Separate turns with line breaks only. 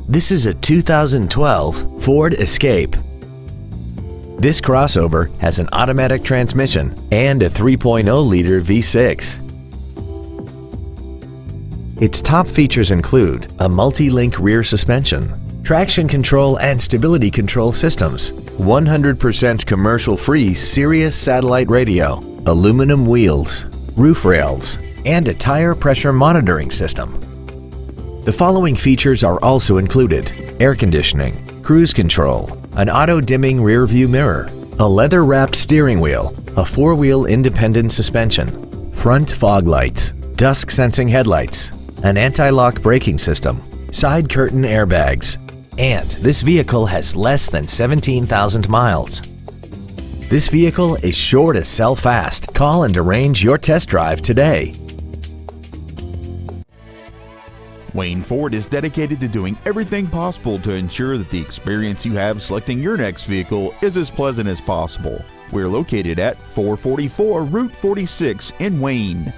This is a 2012 Ford Escape. This crossover has an automatic transmission and a 3.0-liter V6. Its top features include a multi-link rear suspension, traction control and stability control systems, 100% commercial-free Sirius satellite radio, aluminum wheels, roof rails, and a tire pressure monitoring system. The following features are also included: air conditioning, cruise control, an auto-dimming rear-view mirror, a leather-wrapped steering wheel, a four-wheel independent suspension, front fog lights, dusk-sensing headlights, an anti-lock braking system, side curtain airbags, and this vehicle has less than 17,000 miles. This vehicle is sure to sell fast. Call and arrange your test drive today.
Wayne Ford is dedicated to doing everything possible to ensure that the experience you have selecting your next vehicle is as pleasant as possible. We're located at 444 Route 46 in Wayne.